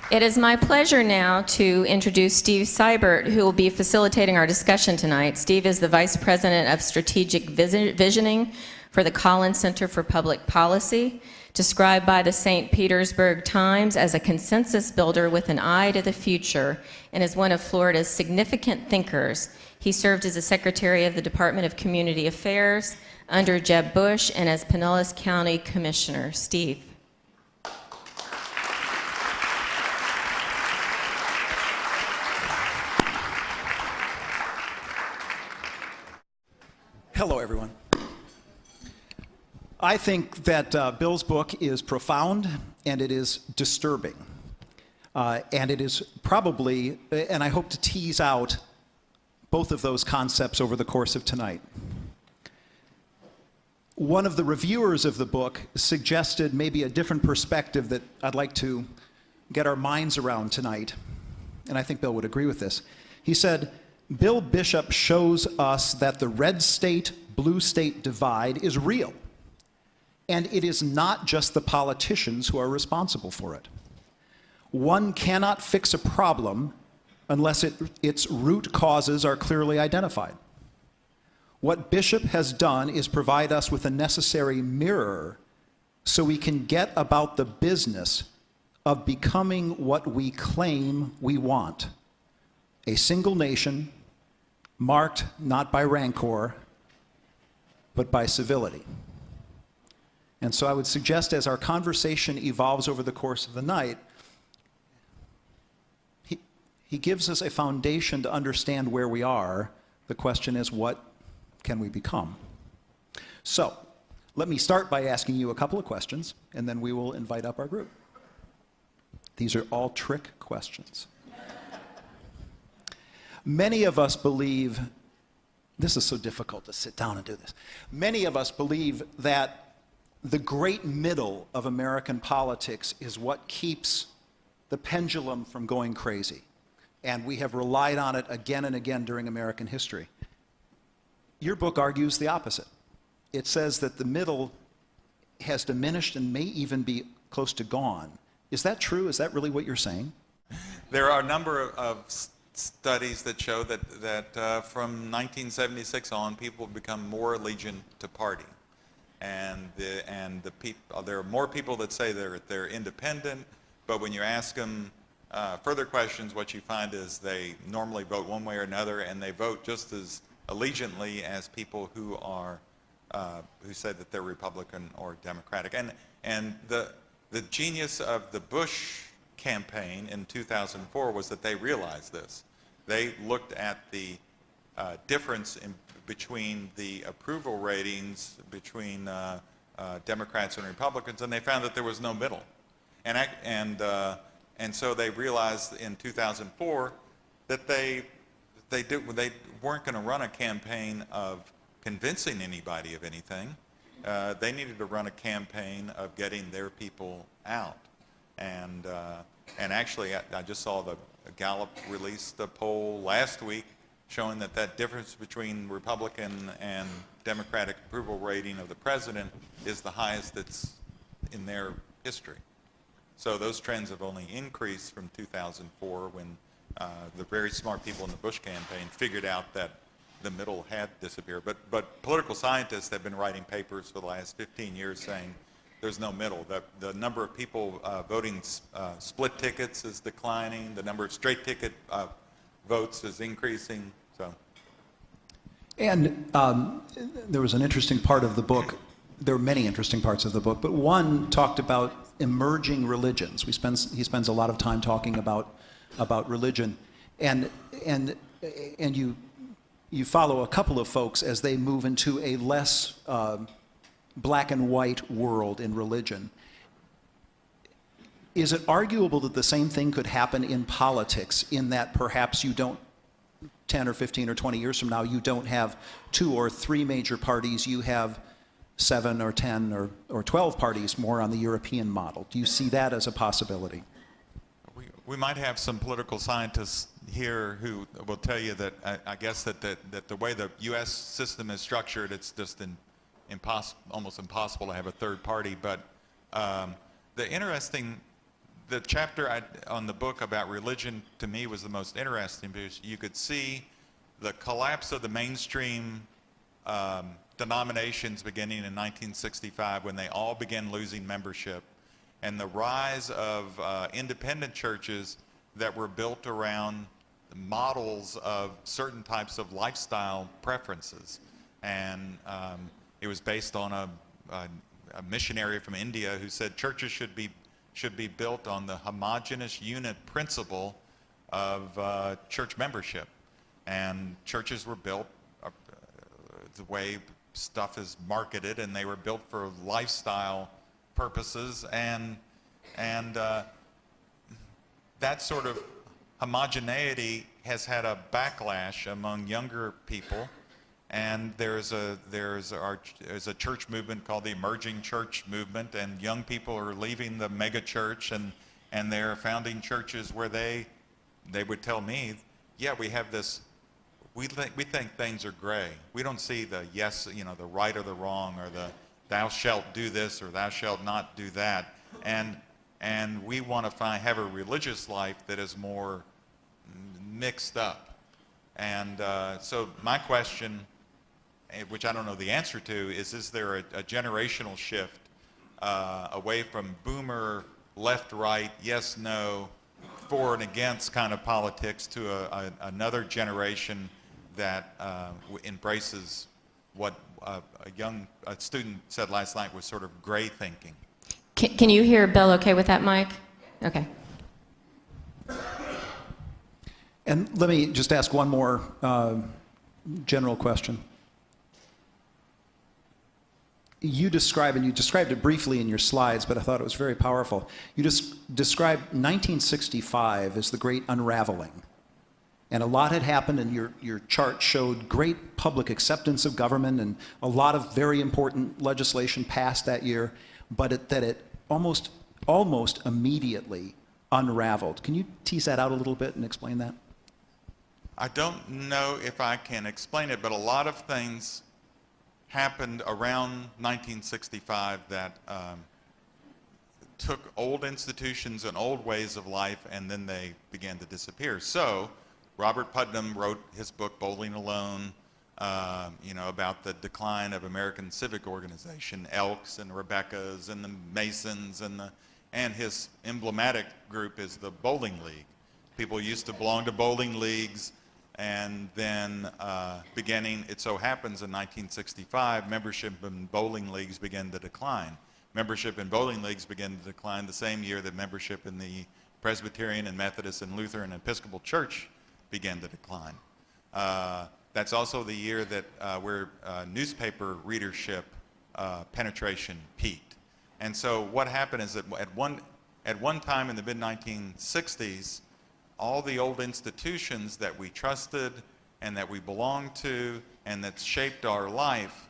It is my pleasure now to introduce Steve Seibert, who will be facilitating our discussion tonight. Steve is the Vice President of Strategic Visioning for the Collins Center for Public Policy, described by the St. Petersburg Times as a consensus builder with an eye to the future, and is one of Florida's significant thinkers. He served as the Secretary of the Department of Community Affairs under Jeb Bush and as Pinellas County Commissioner. Steve. Hello, everyone. I think that Bill's book is profound and it is disturbing. And it is probably, and I hope to tease out both of those concepts over the course of tonight. One of the reviewers of the book suggested maybe a different perspective that I'd like to get our minds around tonight. And I think Bill would agree with this. He said, Bill Bishop shows us that the red state, blue state divide is real. And it is not just the politicians who are responsible for it. One cannot fix a problem unless its root causes are clearly identified. What Bishop has done is provide us with a necessary mirror so we can get about the business of becoming what we claim we want. A single nation, marked not by rancor, but by civility. And so I would suggest as our conversation evolves over the course of the night, he gives us a foundation to understand where we are. The question is, what can we become? So let me start by asking you a couple of questions, and then we will invite up our group. These are all trick questions. Many of us believe, this is so difficult to sit down and do this. Many of us believe that the great middle of American politics is what keeps the pendulum from going crazy. And we have relied on it again and again during American history. Your book argues the opposite. It says that the middle has diminished and may even be close to gone. Is that true? Is that really what you're saying? There are a number of studies that show that from 1976 on, people have become more allegiant to party. And there are more people that say they're independent, but when you ask them further questions, what you find is they normally vote one way or another, and they vote just as allegiantly as people who are who say that they're Republican or Democratic. And the genius of the Bush campaign in 2004 was that they realized this. They looked at the difference between the approval ratings between Democrats and Republicans, and they found that there was no middle. And so they realized in 2004 that they weren't going to run a campaign of convincing anybody of anything. They needed to run a campaign of getting their people out. And actually, I just saw the Gallup released a poll last week showing that difference between Republican and Democratic approval rating of the president is the highest that's in their history. So those trends have only increased from 2004 when the very smart people in the Bush campaign figured out that the middle had disappeared. But political scientists have been writing papers for the last 15 years saying there's no middle. The number of people voting split tickets is declining. The number of straight ticket votes is increasing. So. And there was an interesting part of the book. There are many interesting parts of the book, but one talked about emerging religions. He spends a lot of time talking about religion, and you follow a couple of folks as they move into a less black and white world in religion. Is it arguable that the same thing could happen in politics, in that perhaps you don't, 10 or 15 or 20 years from now, you don't have 2 or 3 major parties, you have 7 or 10 or 12 parties more on the European model? Do you see that as a possibility? We might have some political scientists here who will tell you that I guess that the way the U.S. system is structured, it's just almost impossible to have a third party. But the interesting the chapter on the book about religion to me was the most interesting because you could see the collapse of the mainstream denominations beginning in 1965 when they all began losing membership, and the rise of independent churches that were built around models of certain types of lifestyle preferences. And it was based on a missionary from India who said churches should be built on the homogeneous unit principle of church membership. And churches were built the way stuff is marketed, and they were built for lifestyle purposes, and that sort of homogeneity has had a backlash among younger people. And there's a church movement called the Emerging Church Movement, and young people are leaving the mega church and they're founding churches where they would tell me, yeah, we have this, we think things are gray. We don't see the yes, the right or the wrong, or the thou shalt do this or thou shalt not do that. And we want to have a religious life that is more mixed up. And so my question, which I don't know the answer to, is there a generational shift away from boomer, left, right, yes, no, for and against kind of politics to another generation that embraces what a student said last night was sort of gray thinking? Can you hear Bill okay with that mic? Okay. And let me just ask one more general question. You described it briefly in your slides, but I thought it was very powerful. You just described 1965 as the great unraveling. And a lot had happened, and your chart showed great public acceptance of government and a lot of very important legislation passed that year, but it almost immediately unraveled. Can you tease that out a little bit and explain that? I don't know if I can explain it, but a lot of things happened around 1965 that took old institutions and old ways of life, and then they began to disappear. So Robert Putnam wrote his book Bowling Alone, about the decline of American civic organization, Elks and Rebecca's and the Masons, and his emblematic group is the Bowling League. People used to belong to bowling leagues, and then it so happens in 1965, membership in bowling leagues began to decline. Membership in bowling leagues began to decline the same year that membership in the Presbyterian and Methodist and Lutheran and Episcopal Church began to decline. That's also the year that where newspaper readership penetration peaked. And so what happened is that at one time in the mid-1960s, all the old institutions that we trusted and that we belonged to and that shaped our life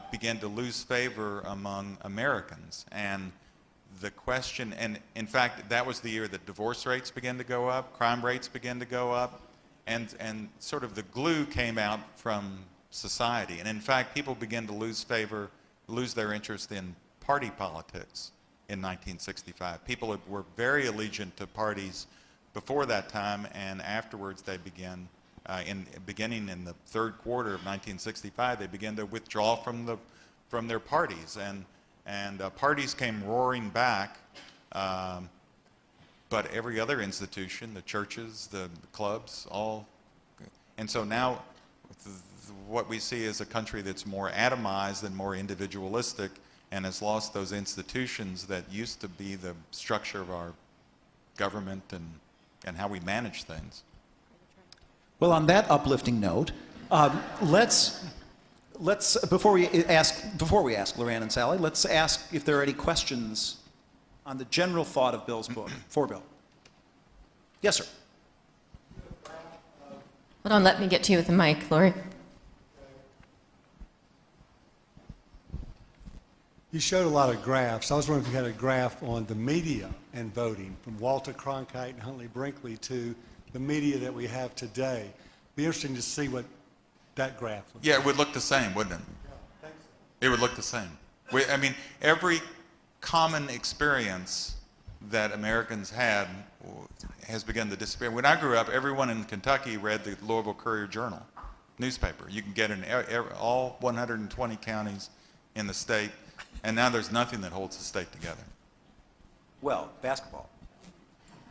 began to lose favor among Americans. And the question, and in fact, that was the year that divorce rates began to go up, crime rates began to go up, and sort of the glue came out from society. And in fact, people began to lose their interest in party politics in 1965. People were very allegiant to parties before that time, and afterwards they began, beginning in the third quarter of 1965, they began to withdraw from their parties, and parties came roaring back, but every other institution, the churches, the clubs, and so now what we see is a country that's more atomized and more individualistic and has lost those institutions that used to be the structure of our government and how we manage things. Well, on that uplifting note, let's before we ask Loranne and Sally, let's ask if there are any questions on the general thought of Bill's book. For Bill. Yes, sir. Hold on, let me get to you with the mic, Lori. You showed a lot of graphs. I was wondering if you had a graph on the media and voting, from Walter Cronkite and Huntley Brinkley to the media that we have today. Be interesting to see what that graph looks like. Yeah, it would look the same, wouldn't it? Yeah, thanks. It would look the same. Every common experience that Americans had has begun to disappear. When I grew up, everyone in Kentucky read the Louisville Courier-Journal newspaper. You can get it in all 120 counties in the state, and now there's nothing that holds the state together. Well, basketball.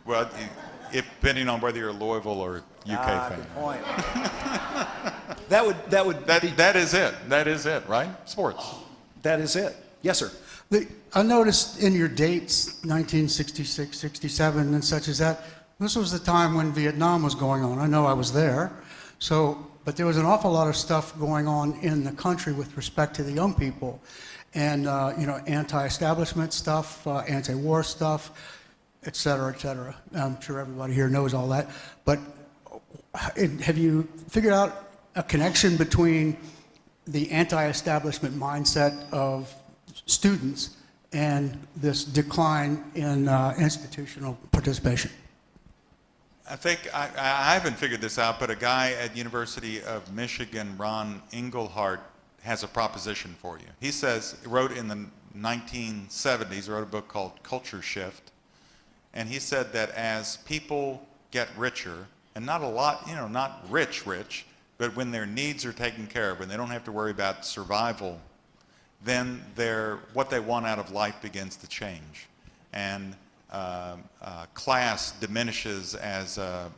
Well, depending on whether you're a Louisville or UK fan. Good point. That is it. That is it, right? Sports. That is it. Yes, sir. I noticed in your dates, 1966, 67, and such as that, this was the time when Vietnam was going on. I know I was there. But there was an awful lot of stuff going on in the country with respect to the young people. And, anti-establishment stuff, anti-war stuff, et cetera, et cetera. I'm sure everybody here knows all that. But have you figured out a connection between the anti-establishment mindset of students and this decline in institutional participation? I think I haven't figured this out, but a guy at University of Michigan, Ron Engelhardt, has a proposition for you. He wrote in the 1970s, wrote a book called Culture Shift, and he said that as people get richer, and not a lot, not rich, but when their needs are taken care of, when they don't have to worry about survival, then what they want out of life begins to change. And class diminishes as a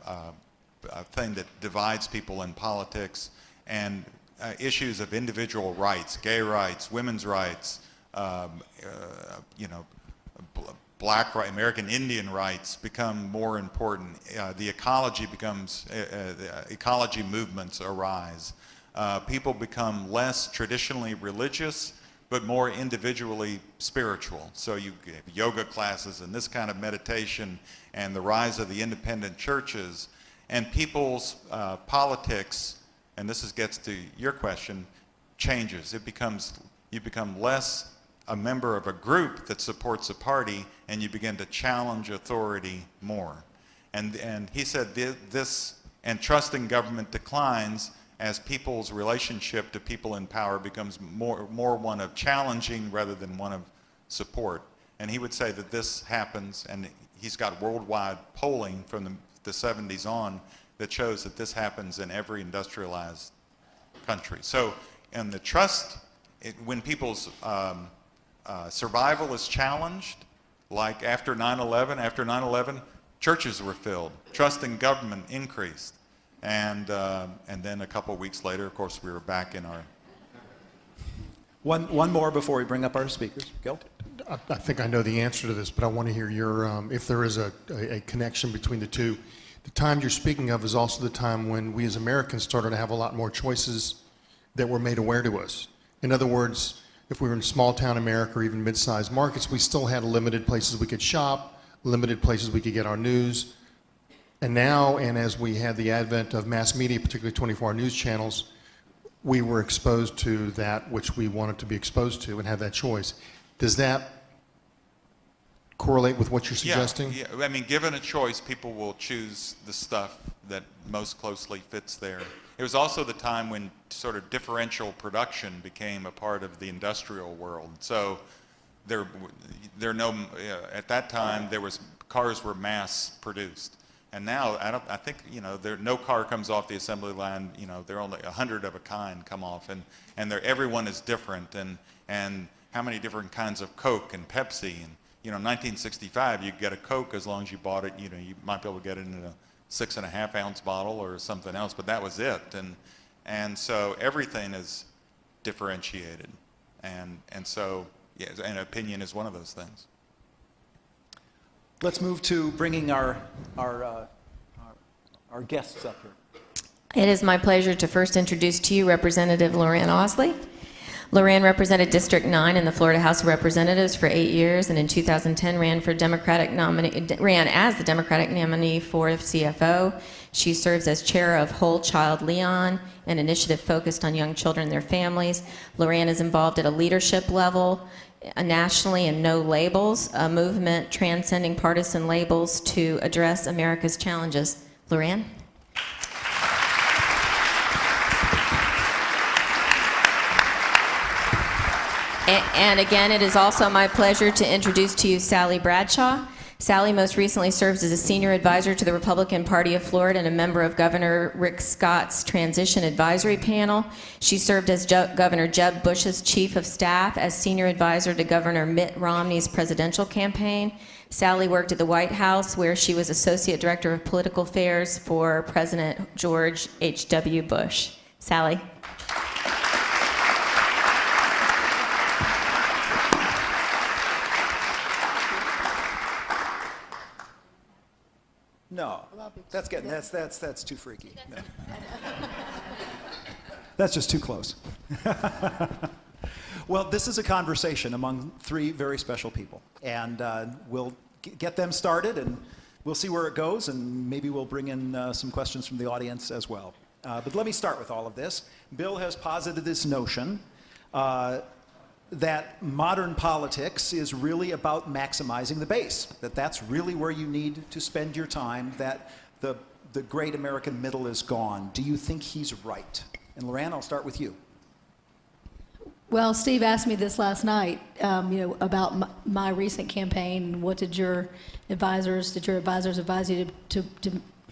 thing that divides people in politics, and issues of individual rights, gay rights, women's rights, black rights, American Indian rights become more important. The ecology movements arise. People become less traditionally religious, but more individually spiritual. So you have yoga classes and this kind of meditation and the rise of the independent churches, and people's politics, and this gets to your question, changes. You become less a member of a group that supports a party, and you begin to challenge authority more. And he said and trust in government declines as people's relationship to people in power becomes more one of challenging rather than one of support. And he would say that this happens, and he's got worldwide polling from the 70s on that shows that this happens in every industrialized country. So, and the trust, when people's survival is challenged, like after 9/11, churches were filled, trust in government increased. And then a couple of weeks later, of course, we were back in our... One more before we bring up our speakers. Gil? I think I know the answer to this, but I want to hear your, if there is a connection between the two. The time you're speaking of is also the time when we as Americans started to have a lot more choices that were made aware to us. In other words, if we were in small town America or even mid-sized markets, we still had limited places we could shop, limited places we could get our news. And now, and as we had the advent of mass media, particularly 24-hour news channels, we were exposed to that which we wanted to be exposed to and have that choice. Does that correlate with what you're suggesting? Yeah. I mean, given a choice, people will choose the stuff that most closely fits there. It was also the time when sort of differential production became a part of the industrial world. So at that time, cars were mass produced. And now, I think, no car comes off the assembly line, there are only 100 of a kind come off, and everyone is different, and how many different kinds of Coke and Pepsi, and, 1965, you could get a Coke as long as you bought it, you might be able to get it in a 6.5 ounce bottle or something else, but that was it, and so everything is differentiated, and so, yeah, and opinion is one of those things. Let's move to bringing our guests up here. It is my pleasure to first introduce to you Representative Lorraine Ausley. Lorraine represented District 9 in the Florida House of Representatives for 8 years, and in 2010 ran as the Democratic nominee for CFO. She serves as chair of Whole Child Leon, an initiative focused on young children and their families. Lorraine is involved at a leadership level nationally in No Labels, a movement transcending partisan labels to address America's challenges. Lorraine? And again, it is also my pleasure to introduce to you Sally Bradshaw. Sally most recently serves as a senior advisor to the Republican Party of Florida and a member of Governor Rick Scott's Transition Advisory Panel. She served as Governor Jeb Bush's chief of staff, as senior advisor to Governor Mitt Romney's presidential campaign. Sally worked at the White House, where she was associate director of political affairs for President George H.W. Bush. Sally. No, that's too freaky. No. That's just too close. Well, this is a conversation among three very special people, and we'll get them started, and we'll see where it goes, and maybe we'll bring in some questions from the audience as well. But let me start with all of this. Bill has posited this notion that modern politics is really about maximizing the base, that's really where you need to spend your time, that the great American middle is gone. Do you think he's right? And Loran, I'll start with you. Well, Steve asked me this last night, about my recent campaign. What did your advisors advise you to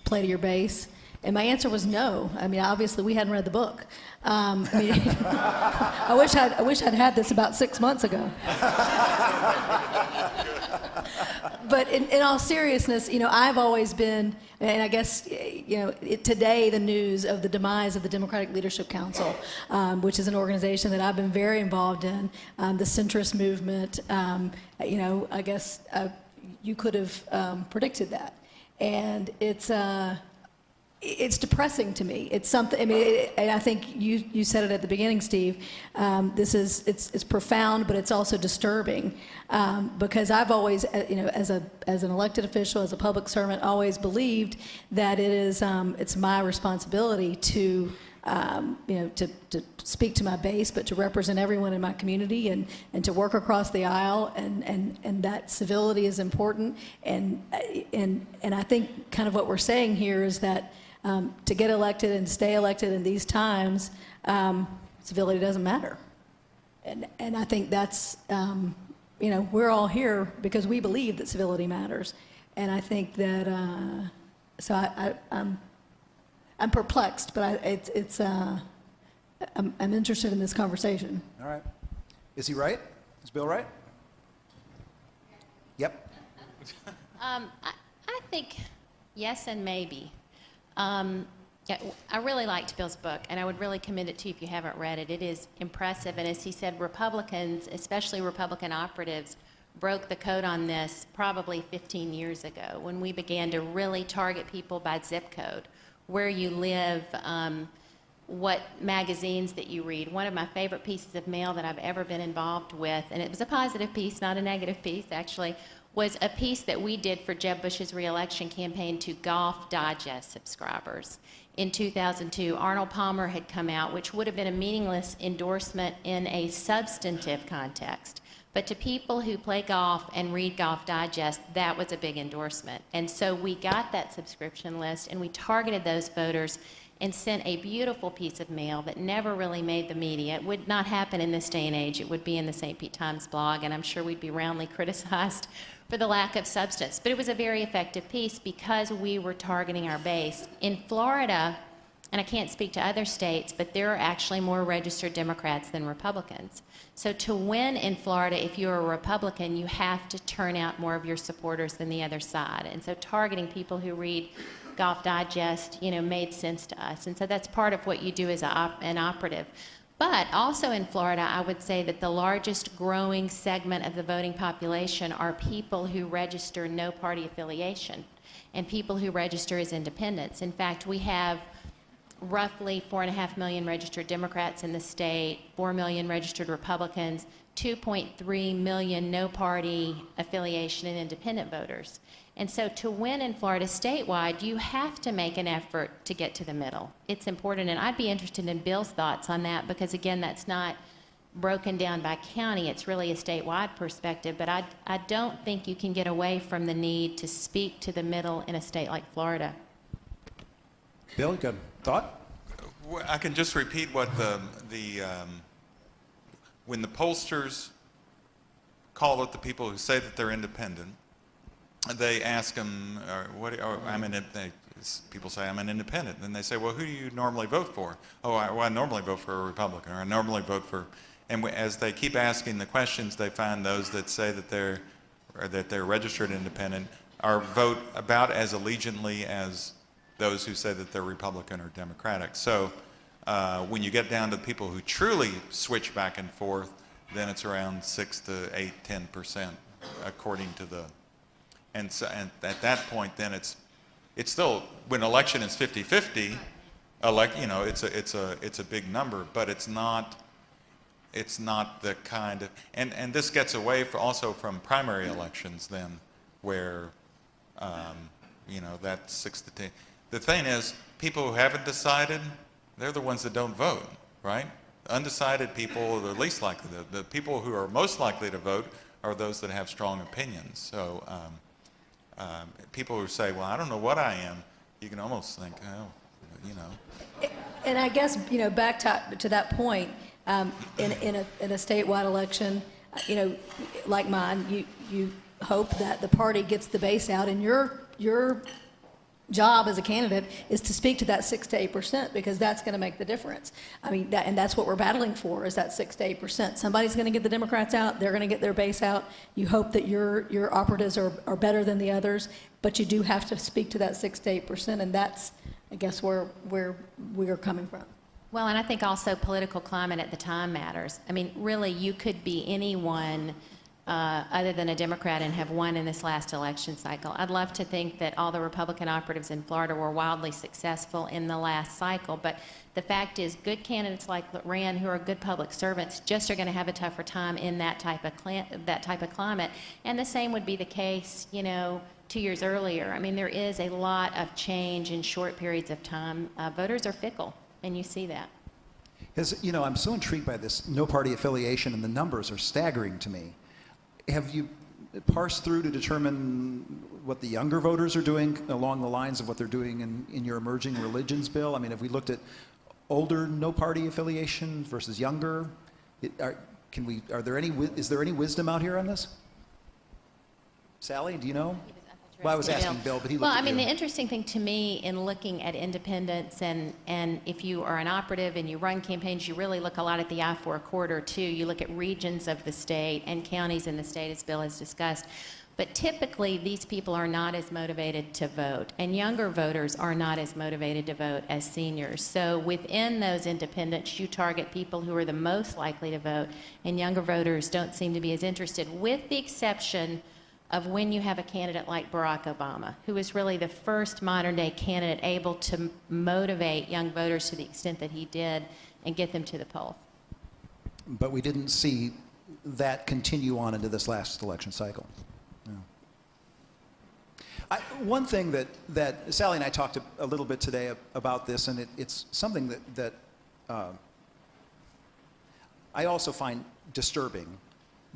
play to your base? And my answer was no. I mean, obviously, we hadn't read the book. I wish I'd had this about 6 months ago. But in all seriousness, I've always been, and I guess, today the news of the demise of the Democratic Leadership Council, which is an organization that I've been very involved in, the centrist movement, I guess you could have predicted that. And it's depressing to me. It's something. I mean, and I think you said it at the beginning, Steve. It's profound, but it's also disturbing because I've always, as an elected official, as a public servant, always believed that it's my responsibility to speak to my base, but to represent everyone in my community and to work across the aisle, and that civility is important. And I think kind of what we're saying here is that to get elected and stay elected in these times, civility doesn't matter. And I think that's, we're all here because we believe that civility matters. And I think that, I'm perplexed, but I'm interested in this conversation. All right. Is he right? Is Bill right? Yep. I think yes and maybe. Yeah, I really liked Bill's book, and I would really commend it to you if you haven't read it. It is impressive, and as he said, Republicans, especially Republican operatives, broke the code on this probably 15 years ago when we began to really target people by zip code, where you live, what magazines that you read. One of my favorite pieces of mail that I've ever been involved with, and it was a positive piece, not a negative piece actually, was a piece that we did for Jeb Bush's reelection campaign to Golf Digest subscribers. In 2002, Arnold Palmer had come out, which would have been a meaningless endorsement in a substantive context. But to people who play golf and read Golf Digest, that was a big endorsement. And so we got that subscription list, and we targeted those voters and sent a beautiful piece of mail that never really made the media. It would not happen in this day and age. It would be in the St. Pete Times blog, and I'm sure we'd be roundly criticized for the lack of substance. But it was a very effective piece because we were targeting our base. In Florida, and I can't speak to other states, but there are actually more registered Democrats than Republicans. So to win in Florida, if you're a Republican, you have to turn out more of your supporters than the other side. And so targeting people who read Golf Digest, made sense to us. And so that's part of what you do as an operative. But also in Florida, I would say that the largest growing segment of the voting population are people who register no party affiliation and people who register as independents. In fact, we have roughly 4.5 million registered Democrats in the state, 4 million registered Republicans, 2.3 million no party affiliation and independent voters. And so to win in Florida statewide, you have to make an effort to get to the middle. It's important, and I'd be interested in Bill's thoughts on that because, again, that's not broken down by county. It's really a statewide perspective, but I don't think you can get away from the need to speak to the middle in a state like Florida. Bill, you got a thought? Well, I can just repeat what when the pollsters call it the people who say that they're independent, they ask them, people say, I'm an independent. And they say, well, who do you normally vote for? Oh, I normally vote for a Republican, or I normally vote for, and as they keep asking the questions, they find those that say that they're registered independent are vote about as allegiantly as those who say that they're Republican or Democratic. So when you get down to the people who truly switch back and forth, then it's around 6 to 8, 10%, according to the, and at that point, then it's still, when election is 50-50, it's a big number, but it's not the kind of, and this gets away also from primary elections then, where, that's 6 to 10. The thing is, people who haven't decided, they're the ones that don't vote, right? Undecided people are the least likely. The people who are most likely to vote are those that have strong opinions. So people who say, well, I don't know what I am, you can almost think, oh, And I guess, back to that point, in a statewide election, like mine, you hope that the party gets the base out, and your job as a candidate is to speak to that 6 to 8%, because that's going to make the difference. I mean, and that's what we're battling for, is that 6 to 8%. Somebody's going to get the Democrats out. They're going to get their base out. You hope that your operatives are better than the others, but you do have to speak to that 6 to 8%, and that's, I guess, where we are coming from. Well, and I think also political climate at the time matters. I mean, really, you could be anyone other than a Democrat and have won in this last election cycle. I'd love to think that all the Republican operatives in Florida were wildly successful in the last cycle, but the fact is good candidates like Rand, who are good public servants, just are going to have a tougher time in that type of climate. And the same would be the case, 2 years earlier. I mean, there is a lot of change in short periods of time. Voters are fickle, and you see that. I'm so intrigued by this no party affiliation, and the numbers are staggering to me. Have you parsed through to determine what the younger voters are doing along the lines of what they're doing in your emerging religions bill? I mean, have we looked at older no party affiliation versus younger? Is there any wisdom out here on this? Sally, do you know? Well, I was asking Bill, but he looked at you. Well, I mean, the interesting thing to me in looking at independents, and if you are an operative and you run campaigns, you really look a lot at the I-4 corridor, too. You look at regions of the state and counties in the state, as Bill has discussed. But typically, these people are not as motivated to vote, and younger voters are not as motivated to vote as seniors. So within those independents, you target people who are the most likely to vote, and younger voters don't seem to be as interested, with the exception of when you have a candidate like Barack Obama, who is really the first modern-day candidate able to motivate young voters to the extent that he did and get them to the poll. But we didn't see that continue on into this last election cycle. No. One thing that Sally and I talked a little bit today about this, and it's something that I also find disturbing,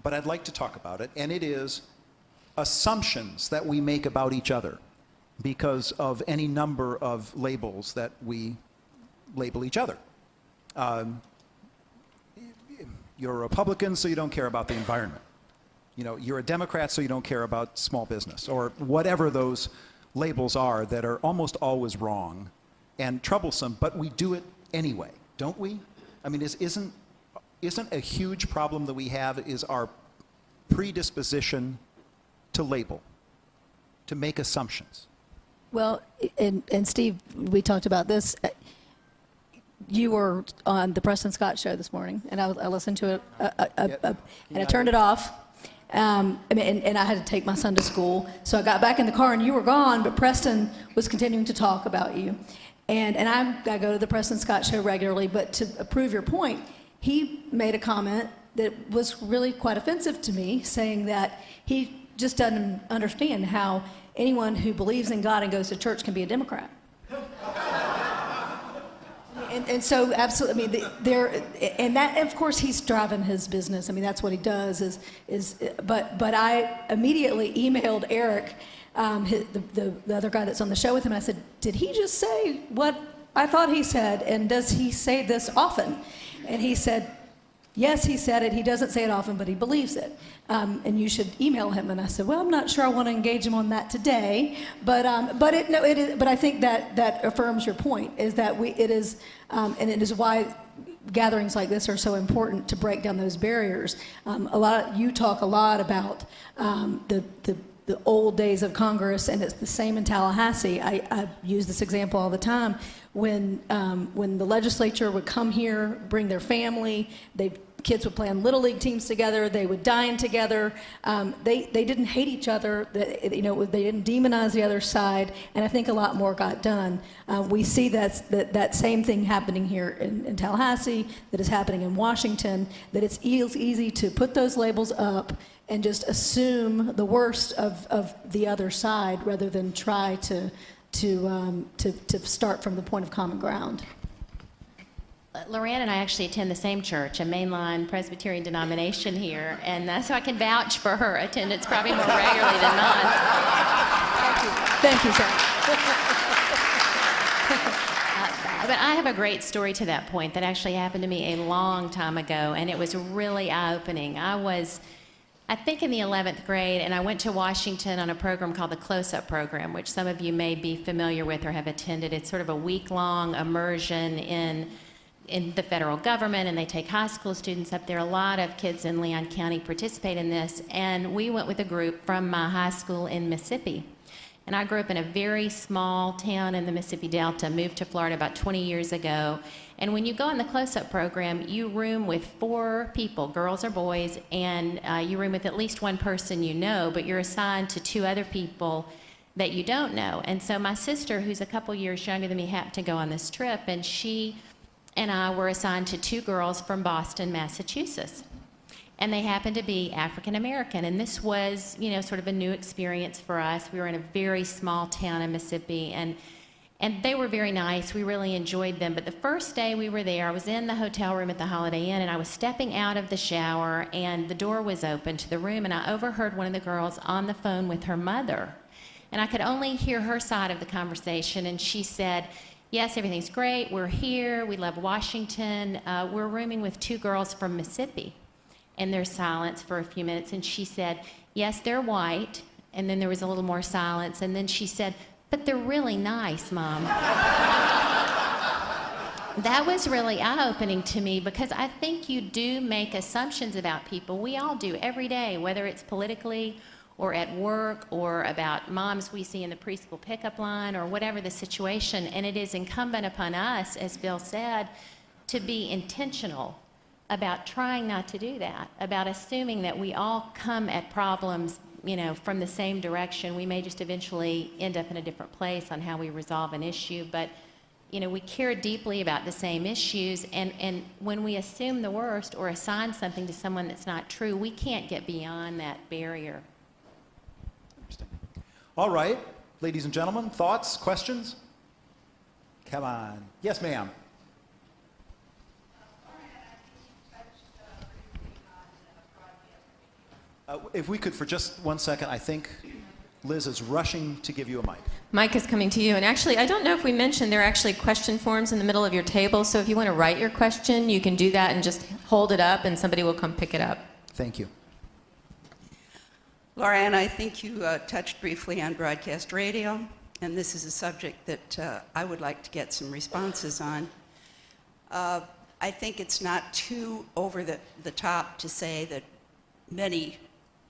but I'd like to talk about it, and it is assumptions that we make about each other because of any number of labels that we label each other. You're a Republican, so you don't care about the environment. You're a Democrat, so you don't care about small business, or whatever those labels are that are almost always wrong and troublesome, but we do it anyway, don't we? I mean, isn't a huge problem that we have is our predisposition to label, to make assumptions. Well, and Steve, we talked about this. You were on the Preston Scott show this morning, and I listened to it, and I turned it off. And I had to take my son to school, so I got back in the car, and you were gone, but Preston was continuing to talk about you. And I go to the Preston Scott show regularly, but to prove your point, he made a comment that was really quite offensive to me, saying that he just doesn't understand how anyone who believes in God and goes to church can be a Democrat. And so, absolutely, I mean, and that, of course, he's driving his business. I mean, that's what he does. But I immediately emailed Eric, the other guy that's on the show with him, and I said, did he just say what I thought he said, and does he say this often? And he said, yes, he said it. He doesn't say it often, but he believes it. And you should email him. And I said, well, I'm not sure I want to engage him on that today. But I think that affirms your point. Is that it is why gatherings like this are so important to break down those barriers. You talk a lot about the old days of Congress, and it's the same in Tallahassee. I use this example all the time. When the legislature would come here, bring their family, kids would play on Little League teams together, they would dine together. They didn't hate each other, they didn't demonize the other side, and I think a lot more got done. We see that same thing happening here in Tallahassee, that is happening in Washington, that it's easy to put those labels up and just assume the worst of the other side rather than try to start from the point of common ground. Loranne and I actually attend the same church, a mainline Presbyterian denomination here, and so I can vouch for her attendance probably more regularly than mine. Thank you, Sam. But I have a great story to that point that actually happened to me a long time ago, and it was really eye-opening. I think in the 11th grade, and I went to Washington on a program called the Close-Up Program, which some of you may be familiar with or have attended. It's sort of a week-long immersion in the federal government, and they take high school students up there. A lot of kids in Leon County participate in this, and we went with a group from my high school in Mississippi. And I grew up in a very small town in the Mississippi Delta, moved to Florida about 20 years ago. And when you go in the close-up program, you room with 4 people, girls or boys, and you room with at least one person you know, but you're assigned to 2 other people that you don't know. And so my sister, who's a couple years younger than me, happened to go on this trip, and she and I were assigned to 2 girls from Boston, Massachusetts. And they happened to be African American. And this was, sort of a new experience for us. We were in a very small town in Mississippi, and they were very nice. We really enjoyed them. But the first day we were there, I was in the hotel room at the Holiday Inn, and I was stepping out of the shower, and the door was open to the room, and I overheard one of the girls on the phone with her mother. And I could only hear her side of the conversation, and she said, yes, everything's great. We're here. We love Washington. We're rooming with 2 girls from Mississippi. And there's silence for a few minutes, and she said, yes, they're white. And then there was a little more silence, and then she said, but they're really nice, Mom. That was really eye-opening to me, because I think you do make assumptions about people. We all do every day, whether it's politically or at work or about moms we see in the preschool pickup line or whatever the situation. And it is incumbent upon us, as Bill said, to be intentional about trying not to do that, about assuming that we all come at problems, from the same direction. We may just eventually end up in a different place on how we resolve an issue, but, we care deeply about the same issues, and when we assume the worst or assign something to someone that's not true, we can't get beyond that barrier. All right, ladies and gentlemen, thoughts, questions? Come on. Yes, ma'am. If we could, for just 1 second, I think Liz is rushing to give you a mic. Mike is coming to you. And actually, I don't know if we mentioned, there are actually question forms in the middle of your table. So if you want to write your question, you can do that and just hold it up, and somebody will come pick it up. Thank you. Loranne, I think you touched briefly on broadcast radio, and this is a subject that I would like to get some responses on. I think it's not too over the top to say that many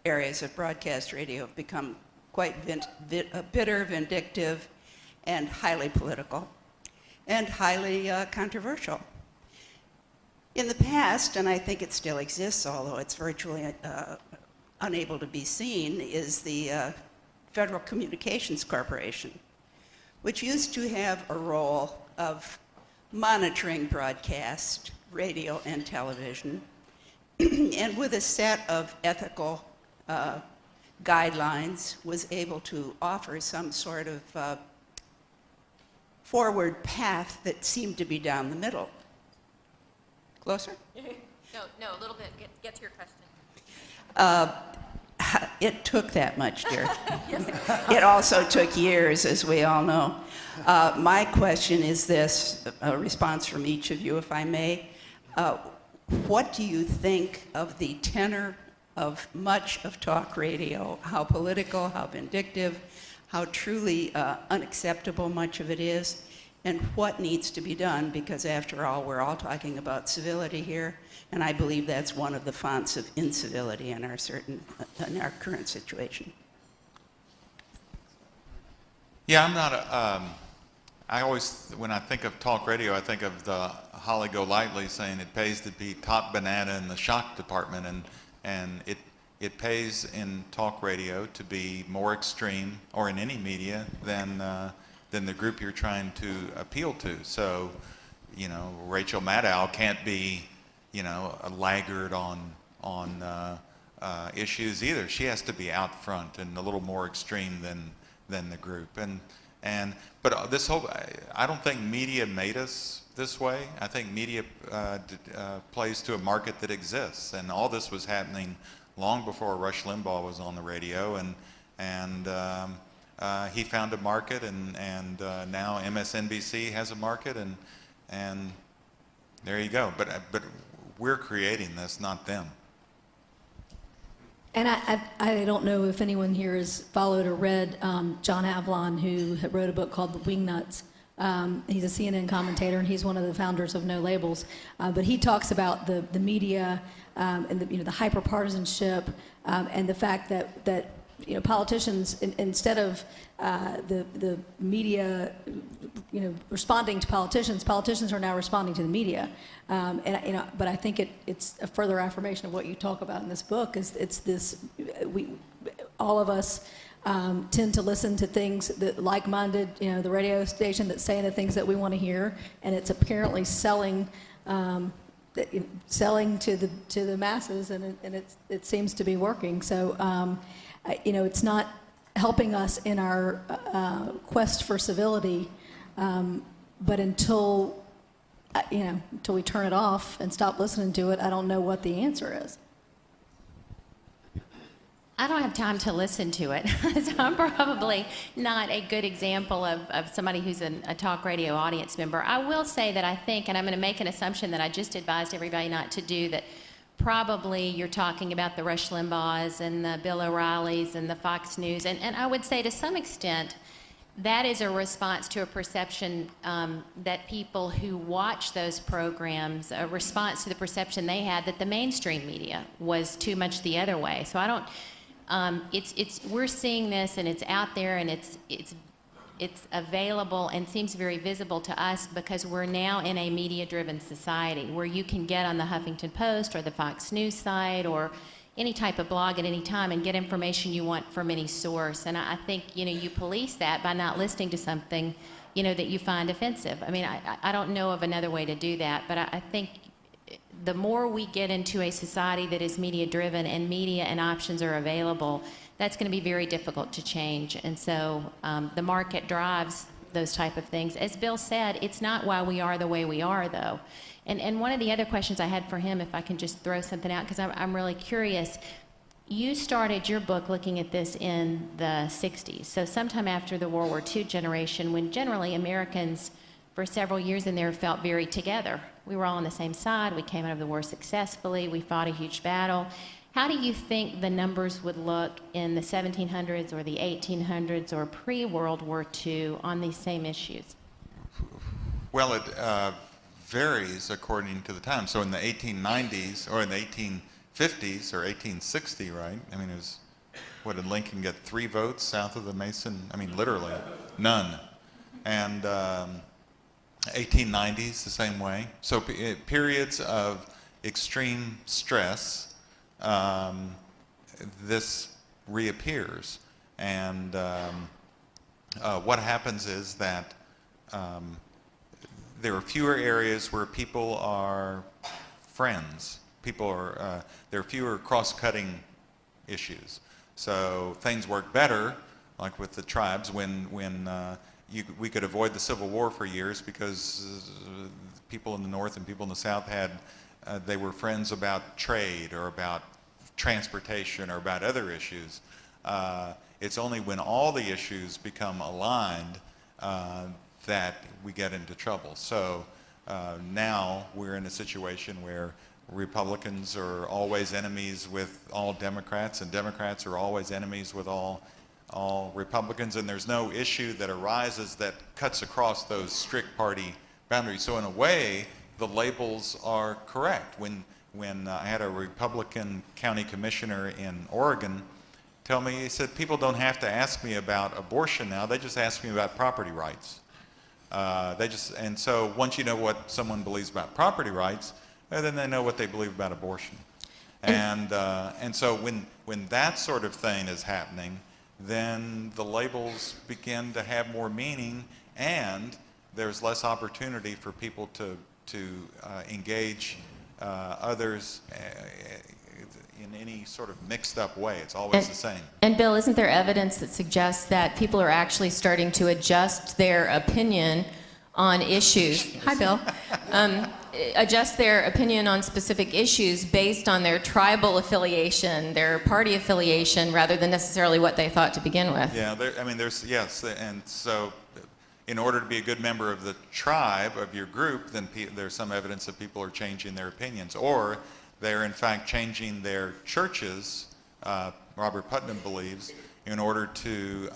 areas of broadcast radio have become quite bitter, vindictive, and highly political, and highly controversial. In the past, and I think it still exists, although it's virtually unable to be seen, is the Federal Communications Corporation, which used to have a role of monitoring broadcast radio and television, and with a set of ethical guidelines was able to offer some sort of forward path that seemed to be down the middle. Closer? No, a little bit. Get to your question. It took that much, dear. It also took years, as we all know. My question is this, a response from each of you, if I may. what do you think of the tenor of much of talk radio? How political, how vindictive, how truly unacceptable much of it is, and what needs to be done? Because after all, we're all talking about civility here, and I believe that's one of the fonts of incivility in our current situation. Yeah, I'm not a, I always, when I think of talk radio, I think of the Holly Golightly saying it pays to be top banana in the shock department, and it pays in talk radio to be more extreme, or in any media, than the group you're trying to appeal to. So, you know, Rachel Maddow can't be, you know, a laggard on issues either. She has to be out front and a little more extreme than the group. But this whole, I don't think media made us this way. I think media plays to a market that exists, and all this was happening long before Rush Limbaugh was on the radio, and he found a market, and now MSNBC has a market, and there you go. But we're creating this, not them. And I don't know if anyone here has followed or read John Avlon, who wrote a book called The Wingnuts. He's a CNN commentator, and he's one of the founders of No Labels. But he talks about the media and the hyperpartisanship and the fact that politicians, instead of the media responding to politicians are now responding to the media. But I think it's a further affirmation of what you talk about in this book. It's this, all of us tend to listen to things that like-minded, the radio station that's saying the things that we want to hear, and it's apparently selling to the masses, and it seems to be working. So it's not helping us in our quest for civility, but until we turn it off and stop listening to it, I don't know what the answer is. I don't have time to listen to it, so I'm probably not a good example of somebody who's a talk radio audience member. I will say that I think, and I'm going to make an assumption that I just advised everybody not to do, that probably you're talking about the Rush Limbaughs and the Bill O'Reillys and the Fox News, and I would say to some extent that is a response to a perception that people who watch those programs, a response to the perception they had that the mainstream media was too much the other way. So I don't. We're seeing this, and it's out there, and it's available and seems very visible to us because we're now in a media-driven society where you can get on the Huffington Post or the Fox News site or any type of blog at any time and get information you want from any source. And I think you police that by not listening to something that you find offensive. I mean, I don't know of another way to do that, but I think the more we get into a society that is media-driven and media and options are available, that's going to be very difficult to change. And so the market drives those type of things. As Bill said, it's not why we are the way we are, though. And one of the other questions I had for him, if I can just throw something out, because I'm really curious, you started your book looking at this in the 60s, so sometime after the World War II generation, when generally Americans for several years in there felt very together. We were all on the same side. We came out of the war successfully. We fought a huge battle. How do you think the numbers would look in the 1700s or the 1800s or pre-World War II on these same issues? Well, it varies according to the time. So in the 1890s, or in the 1850s, or 1860, right? I mean, what did Lincoln get, 3 votes south of the Mason? I mean, literally, none. And 1890s, the same way. So periods of extreme stress, this reappears. And what happens is that there are fewer areas where people are friends. There are fewer cross-cutting issues. So things work better, like with the tribes, when we could avoid the Civil War for years because people in the North and people in the South they were friends about trade or about transportation or about other issues. It's only when all the issues become aligned that we get into trouble. So now we're in a situation where Republicans are always enemies with all Democrats, and Democrats are always enemies with all Republicans, and there's no issue that arises that cuts across those strict party boundaries. So in a way, the labels are correct. When I had a Republican county commissioner in Oregon tell me, he said, people don't have to ask me about abortion now, they just ask me about property rights. And so once you know what someone believes about property rights, then they know what they believe about abortion. And so when that sort of thing is happening, then the labels begin to have more meaning, and there's less opportunity for people to engage others in any sort of mixed up way. It's always the same. And Bill, isn't there evidence that suggests that people are actually starting to adjust their opinion on issues? Hi, Bill. Adjust their opinion on specific issues based on their tribal affiliation, their party affiliation, rather than necessarily what they thought to begin with. Yeah, yes, and so in order to be a good member of the tribe, of your group, then there's some evidence that people are changing their opinions, or they're in fact changing their churches, Robert Putnam believes, in order to,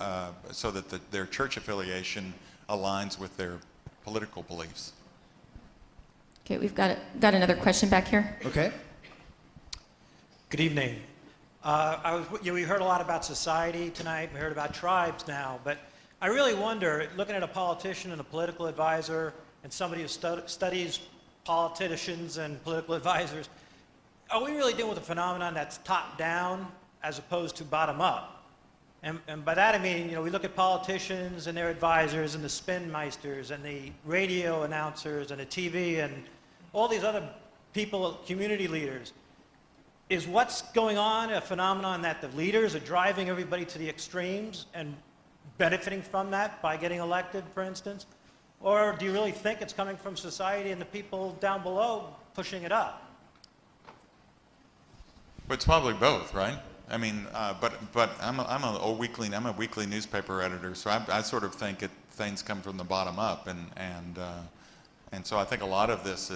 so that their church affiliation aligns with their political beliefs. Okay, we've got another question back here. Okay. Good evening. We heard a lot about society tonight. We heard about tribes now, but I really wonder, looking at a politician and a political advisor and somebody who studies politicians and political advisors, are we really dealing with a phenomenon that's top down as opposed to bottom up? And by that I mean, we look at politicians and their advisors and the spin meisters and the radio announcers and the TV and all these other people, community leaders. Is what's going on a phenomenon that the leaders are driving everybody to the extremes and benefiting from that by getting elected, for instance? Or do you really think it's coming from society and the people down below pushing it up? But it's probably both, right? I mean, but I'm a weekly newspaper editor, so I sort of think things come from the bottom up, and so I think a lot of this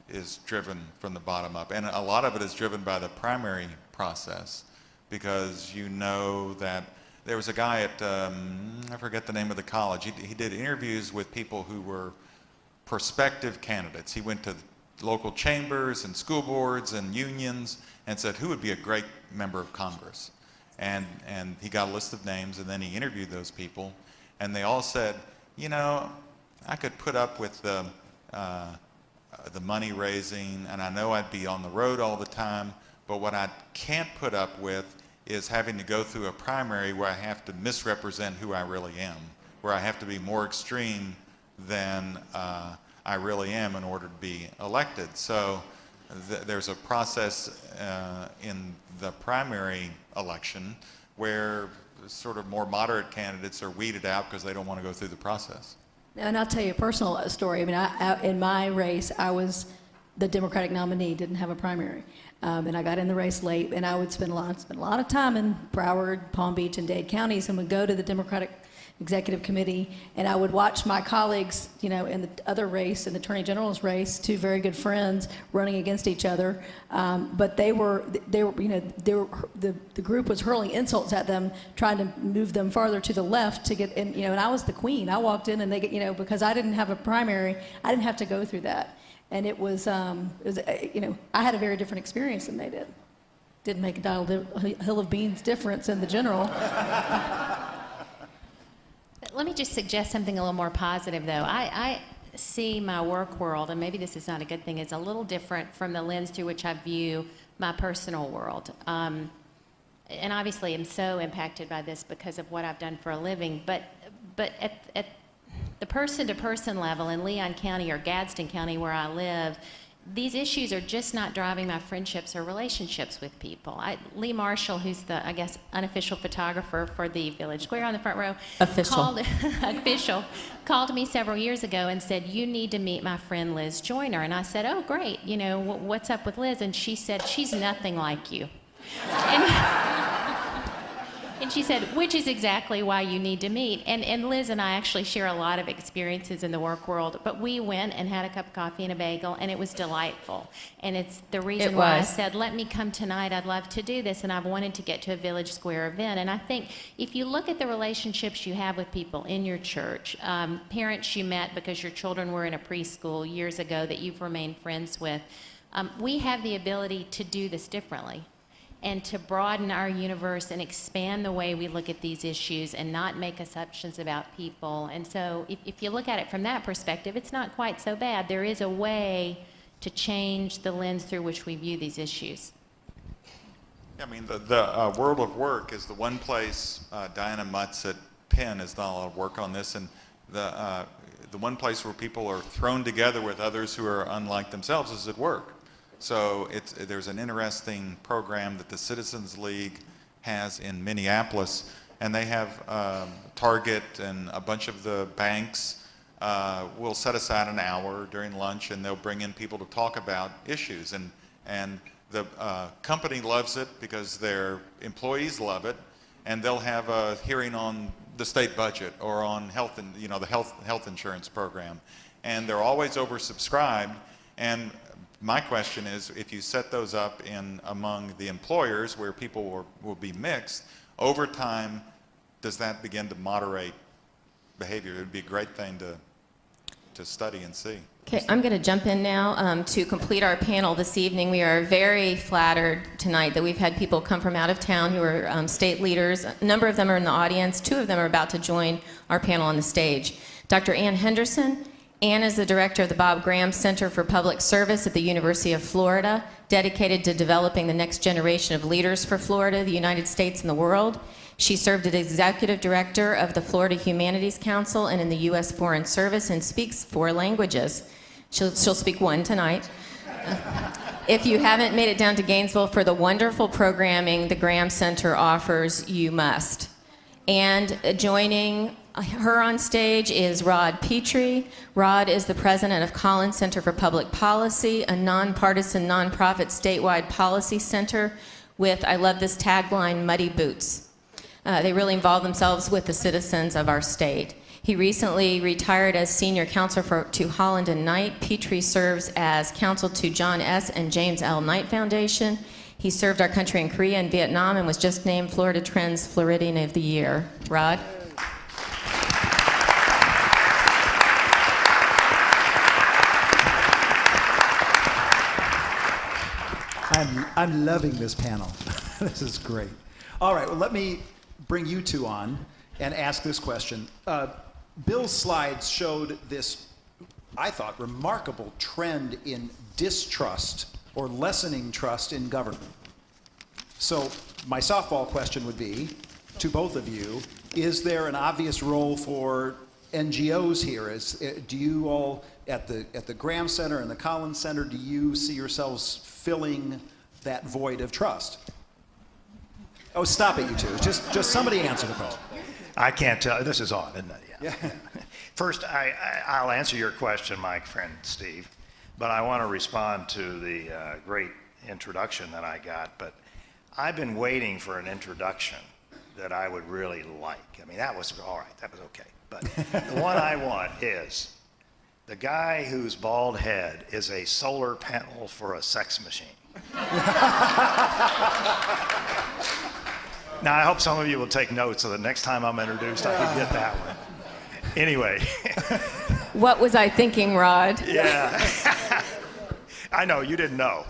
is driven from the bottom up, and a lot of it is driven by the primary process, because you know that there was a guy at I forget the name of the college. He did interviews with people who were prospective candidates. He went to local chambers and school boards and unions and said, who would be a great member of Congress? And he got a list of names, and then he interviewed those people, and they all said, I could put up with the money raising, and I know I'd be on the road all the time, but what I can't put up with is having to go through a primary where I have to misrepresent who I really am, where I have to be more extreme than I really am in order to be elected. So there's a process in the primary election where sort of more moderate candidates are weeded out because they don't want to go through the process. And I'll tell you a personal story. I mean, in my race, I was the Democratic nominee, didn't have a primary. And I got in the race late, and I would spend a lot of time in Broward, Palm Beach, and Dade counties, and would go to the Democratic Executive Committee, and I would watch my colleagues, in the other race, in the Attorney General's race, two very good friends running against each other. But the group was hurling insults at them, trying to move them farther to the left to get in, and I was the queen. I walked in, and they get, because I didn't have a primary, I didn't have to go through that. And it was I had a very different experience than they did. Didn't make a hill of beans difference in the general. Let me just suggest something a little more positive, though. I see my work world, and maybe this is not a good thing, it's a little different from the lens through which I view my personal world. And obviously I'm so impacted by this because of what I've done for a living, but at the person-to-person level in Leon County or Gadsden County where I live, these issues are just not driving my friendships or relationships with people. Lee Marshall, who's the, I guess, unofficial photographer for the Village Square on the front row, called me several years ago and said, you need to meet my friend Liz Joyner. And I said, oh, great, what's up with Liz? And she said, she's nothing like you. And she said, which is exactly why you need to meet. And Liz and I actually share a lot of experiences in the work world, but we went and had a cup of coffee and a bagel, and it was delightful. And it's the reason why I said, let me come tonight. I'd love to do this, and I've wanted to get to a Village Square event. And I think if you look at the relationships you have with people in your church, parents you met because your children were in a preschool years ago that you've remained friends with, we have the ability to do this differently and to broaden our universe and expand the way we look at these issues and not make assumptions about people. And so if you look at it from that perspective, it's not quite so bad. There is a way to change the lens through which we view these issues. I mean, the world of work is the one place, Diana Mutz at Penn has done a lot of work on this, and the one place where people are thrown together with others who are unlike themselves is at work. So there's an interesting program that the Citizens League has in Minneapolis, and they have Target and a bunch of the banks will set aside an hour during lunch, and they'll bring in people to talk about issues. And the company loves it because their employees love it, and they'll have a hearing on the state budget or on health and the health insurance program, and they're always oversubscribed. And my question is, if you set those up among the employers where people will be mixed, over time, does that begin to moderate behavior? It would be a great thing to study and see. Okay, I'm going to jump in now to complete our panel this evening. We are very flattered tonight that we've had people come from out of town who are state leaders. A number of them are in the audience. 2 of them are about to join our panel on the stage. Dr. Ann Henderson. Ann is the director of the Bob Graham Center for Public Service at the University of Florida, dedicated to developing the next generation of leaders for Florida, the United States, and the world. She served as executive director of the Florida Humanities Council and in the U.S. Foreign Service and speaks 4 languages. She'll speak 1 tonight. If you haven't made it down to Gainesville for the wonderful programming the Graham Center offers, you must. And joining her on stage is Rod Petrie. Rod is the president of Collins Center for Public Policy, a nonpartisan, nonprofit statewide policy center with, I love this tagline, muddy boots. They really involve themselves with the citizens of our state. He recently retired as senior counselor to Holland and Knight. Petrie serves as counsel to John S. and James L. Knight Foundation. He served our country in Korea and Vietnam and was just named Florida Trends Floridian of the Year. Rod? I'm loving this panel. This is great. All right, well, let me bring you 2 on and ask this question. Bill's slides showed this, I thought, remarkable trend in distrust or lessening trust in government. So my softball question would be, to both of you, is there an obvious role for NGOs here? Do you all, at the Graham Center and the Collins Center, do you see yourselves filling that void of trust? Oh, stop it, you 2. Just somebody answer the question. I can't tell. This is on, isn't it? Yeah. First, I'll answer your question, my friend Steve, but I want to respond to the great introduction that I got. But I've been waiting for an introduction that I would really like. I mean, that was all right. That was okay. But the one I want is the guy whose bald head is a solar panel for a sex machine. Now, I hope some of you will take notes so that next time I'm introduced, I can get that one. Anyway. What was I thinking, Rod? Yeah. I know, you didn't know.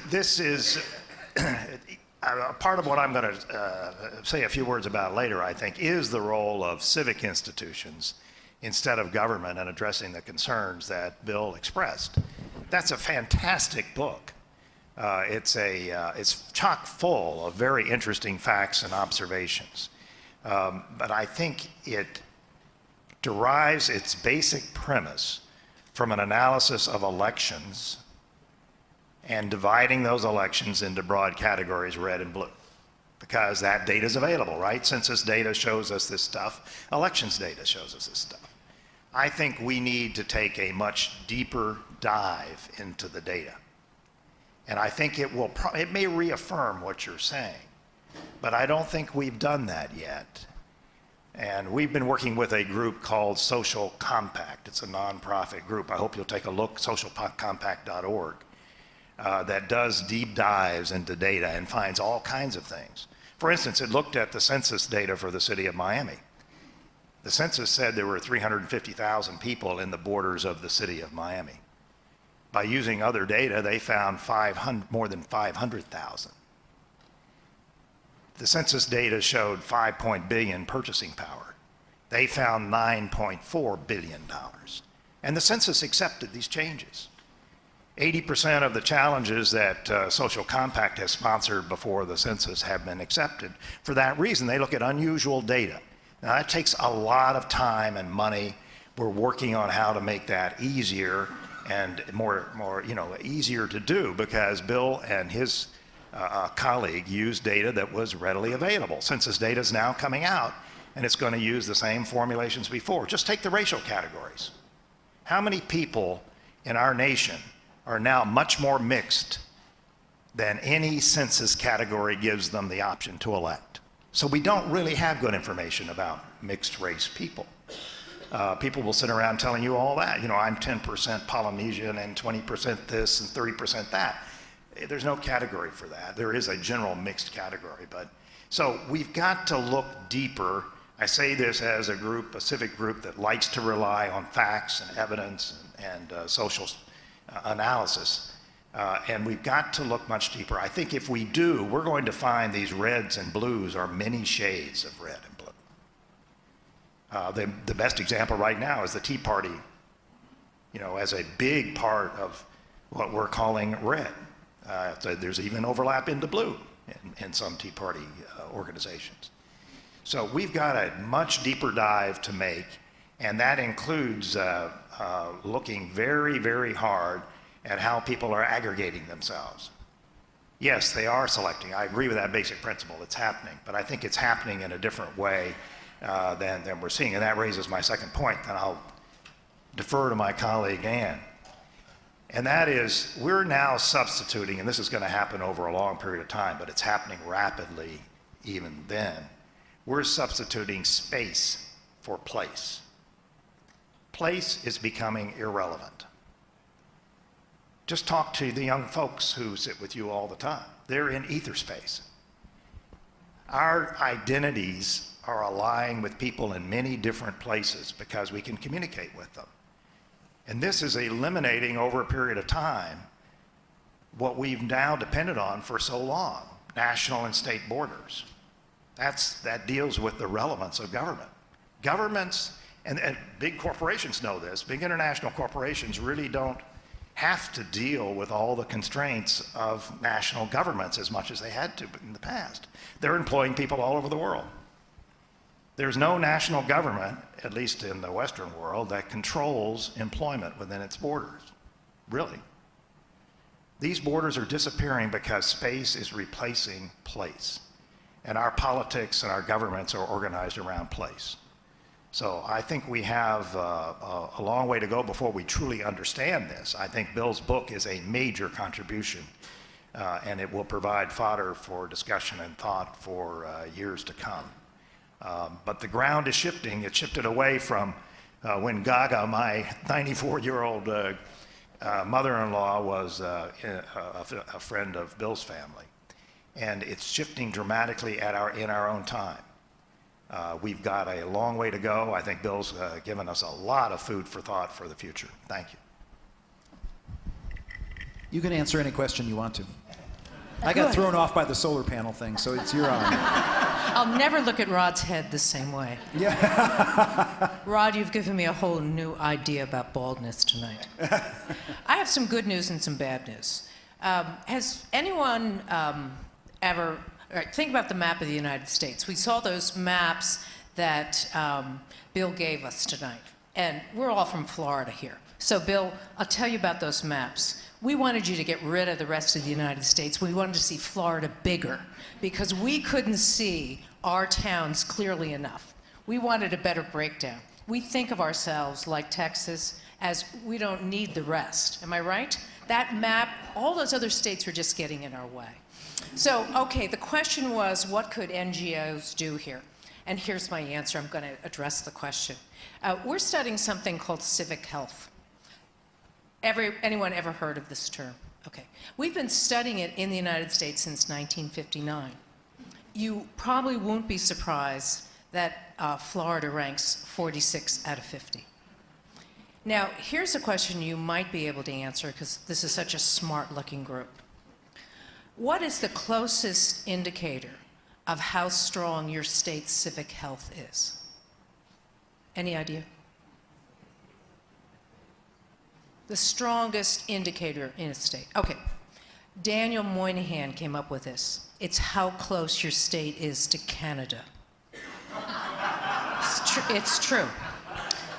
This is part of what I'm going to say a few words about later, I think, is the role of civic institutions instead of government in addressing the concerns that Bill expressed. That's a fantastic book. It's chock full of very interesting facts and observations. But I think it derives its basic premise from an analysis of elections and dividing those elections into broad categories, red and blue, because that data is available, right? Census data shows us this stuff. Elections data shows us this stuff. I think we need to take a much deeper dive into the data And I think it may reaffirm what you're saying, but I don't think we've done that yet. And we've been working with a group called Social Compact. It's a nonprofit group. I hope you'll take a look, socialcompact.org, that does deep dives into data and finds all kinds of things. For instance, it looked at the census data for the city of Miami. The census said there were 350,000 people in the borders of the city of Miami. By using other data, they found more than 500,000. The census data showed $5 billion purchasing power. They found $9.4 billion. And the census accepted these changes. 80% of the challenges that Social Compact has sponsored before the census have been accepted. For that reason, they look at unusual data. Now, that takes a lot of time and money. We're working on how to make that easier and more easier to do, because Bill and his colleague used data that was readily available. Census data is now coming out, and it's going to use the same formulations before. Just take the racial categories. How many people in our nation are now much more mixed than any census category gives them the option to elect? So we don't really have good information about mixed race people. People will sit around telling you all that. You know, I'm 10% Polynesian and 20% this and 30% that. There's no category for that. There is a general mixed category, but so we've got to look deeper. I say this as a group, a civic group that likes to rely on facts and evidence and social analysis, and we've got to look much deeper. I think if we do, we're going to find these reds and blues are many shades of red and blue. The best example right now is the Tea Party, you know, as a big part of what we're calling red. So there's even overlap into blue in some Tea Party organizations. So we've got a much deeper dive to make, and that includes looking very, very hard at how people are aggregating themselves. Yes, they are selecting. I agree with that basic principle. It's happening, but I think it's happening in a different way than we're seeing. And that raises my second point, and I'll defer to my colleague, Ann. And that is, we're now substituting, and this is going to happen over a long period of time, but it's happening rapidly even then. We're substituting space for place. Place is becoming irrelevant. Just talk to the young folks who sit with you all the time. They're in ether space. Our identities are aligning with people in many different places because we can communicate with them. And this is eliminating over a period of time what we've now depended on for so long, national and state borders. That deals with the relevance of government. Governments, and big corporations know this, big international corporations really don't have to deal with all the constraints of national governments as much as they had to in the past. They're employing people all over the world. There's no national government, at least in the Western world, that controls employment within its borders. Really. These borders are disappearing because space is replacing place. And our politics and our governments are organized around place. So I think we have a long way to go before we truly understand this. I think Bill's book is a major contribution, and it will provide fodder for discussion and thought for years to come. But the ground is shifting. It shifted away from when Gaga, my 94-year-old mother-in-law, was a friend of Bill's family. And it's shifting dramatically in our own time. We've got a long way to go. I think Bill's given us a lot of food for thought for the future. Thank you. You can answer any question you want to. I got thrown off by the solar panel thing, so it's your honor. I'll never look at Rod's head the same way. Yeah. Rod, you've given me a whole new idea about baldness tonight. I have some good news and some bad news. Has anyone ever, all right, think about the map of the United States. We saw those maps that Bill gave us tonight, and we're all from Florida here. So Bill, I'll tell you about those maps. We wanted you to get rid of the rest of the United States. We wanted to see Florida bigger because we couldn't see our towns clearly enough. We wanted a better breakdown. We think of ourselves like Texas as we don't need the rest. Am I right? That map, all those other states were just getting in our way. So, okay, the question was, what could NGOs do here? And here's my answer. I'm going to address the question. We're studying something called civic health. Anyone ever heard of this term? Okay. We've been studying it in the United States since 1959. You probably won't be surprised that Florida ranks 46 out of 50. Now, here's a question you might be able to answer because this is such a smart-looking group. What is the closest indicator of how strong your state's civic health is? Any idea? The strongest indicator in a state. Okay. Daniel Moynihan came up with this. It's how close your state is to Canada. It's true.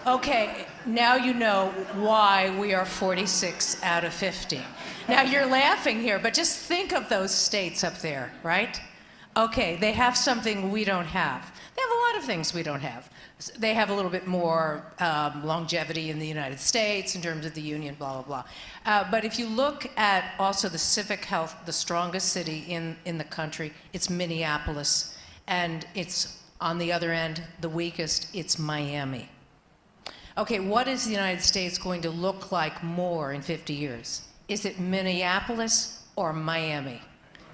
Okay, now you know why we are 46 out of 50. Now you're laughing here, but just think of those states up there, right? Okay, they have something we don't have. They have a lot of things we don't have. They have a little bit more longevity in the United States in terms of the union, blah, blah, blah. But if you look at also the civic health, the strongest city in the country, it's Minneapolis. And it's, on the other end, the weakest, it's Miami. Okay, what is the United States going to look like more in 50 years? Is it Minneapolis or Miami?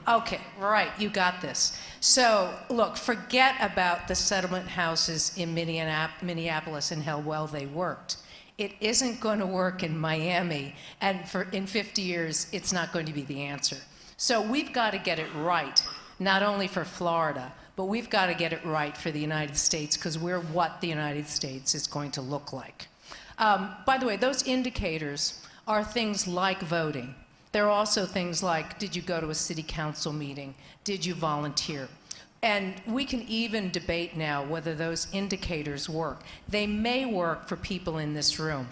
Okay, right, you got this. So, look, forget about the settlement houses in Minneapolis and how well they worked. It isn't going to work in Miami, and in 50 years, it's not going to be the answer. So we've got to get it right, not only for Florida, but we've got to get it right for the United States, because we're what the United States is going to look like. By the way, those indicators are things like voting. There are also things like, did you go to a city council meeting? Did you volunteer? And we can even debate now whether those indicators work. They may work for people in this room.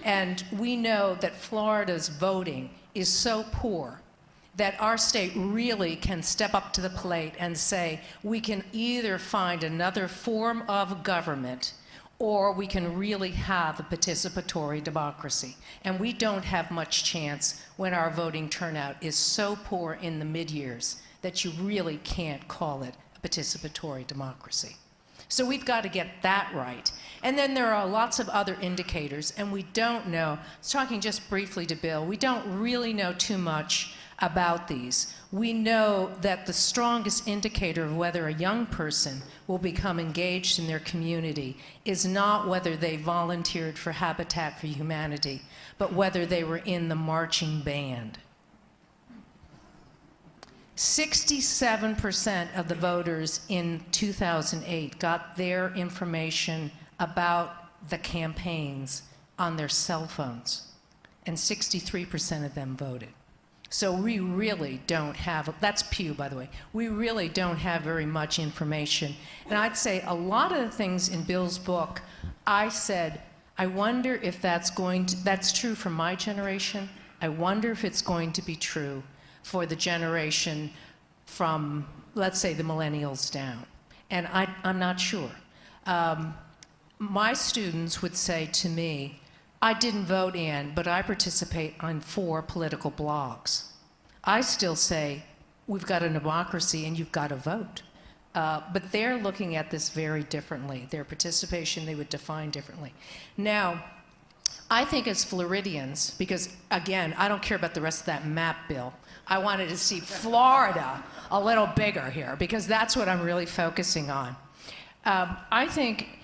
And we know that Florida's voting is so poor that our state really can step up to the plate and say, we can either find another form of government or we can really have a participatory democracy. And we don't have much chance when our voting turnout is so poor in the mid-years that you really can't call it a participatory democracy. So we've got to get that right. And then there are lots of other indicators, and we don't know. I was talking just briefly to Bill. We don't really know too much about these. We know that the strongest indicator of whether a young person will become engaged in their community is not whether they volunteered for Habitat for Humanity, but whether they were in the marching band. 67% of the voters in 2008 got their information about the campaigns on their cell phones, and 63% of them voted. So we really don't have, that's Pew, by the way, we really don't have very much information. And I'd say a lot of the things in Bill's book, I said, I wonder if that's true for my generation. I wonder if it's going to be true for the generation from, let's say, the millennials down. And I'm not sure. My students would say to me, I didn't vote in, but I participate on 4 political blogs. I still say, we've got a democracy and you've got to vote. But they're looking at this very differently. Their participation, they would define differently. Now, I think as Floridians, because again, I don't care about the rest of that map, Bill. I wanted to see Florida a little bigger here, because that's what I'm really focusing on. I think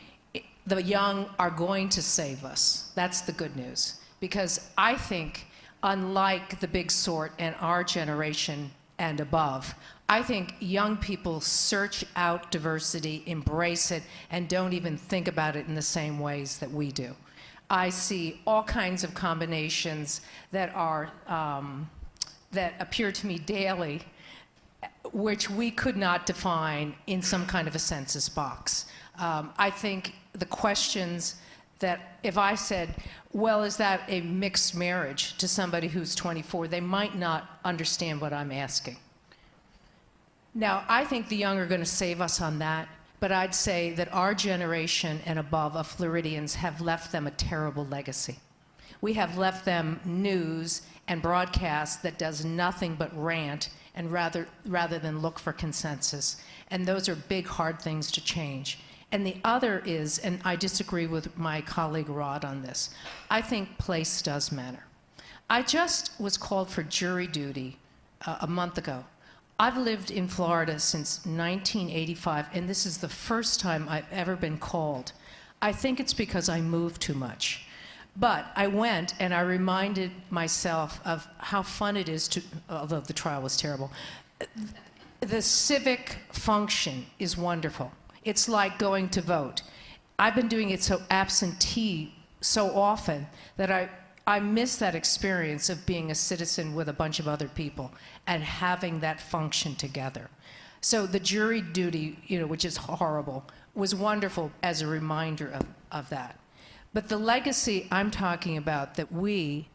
the young are going to save us. That's the good news. Because I think, unlike the big sort and our generation and above, I think young people search out diversity, embrace it, and don't even think about it in the same ways that we do. I see all kinds of combinations that are, that appear to me daily, which we could not define in some kind of a census box. I think the questions that if I said, well, is that a mixed marriage to somebody who's 24, they might not understand what I'm asking. Now, I think the young are going to save us on that, but I'd say that our generation and above of Floridians have left them a terrible legacy. We have left them news and broadcast that does nothing but rant and rather than look for consensus. And those are big, hard things to change. And the other is, and I disagree with my colleague Rod on this, I think place does matter. I just was called for jury duty a month ago. I've lived in Florida since 1985, and this is the first time I've ever been called. I think it's because I move too much. But I went and I reminded myself of how fun it is to, although the trial was terrible, the civic function is wonderful. It's like going to vote. I've been doing it so absentee so often that I miss that experience of being a citizen with a bunch of other people and having that function together. So the jury duty, which is horrible, was wonderful as a reminder of that. But the legacy I'm talking about that we,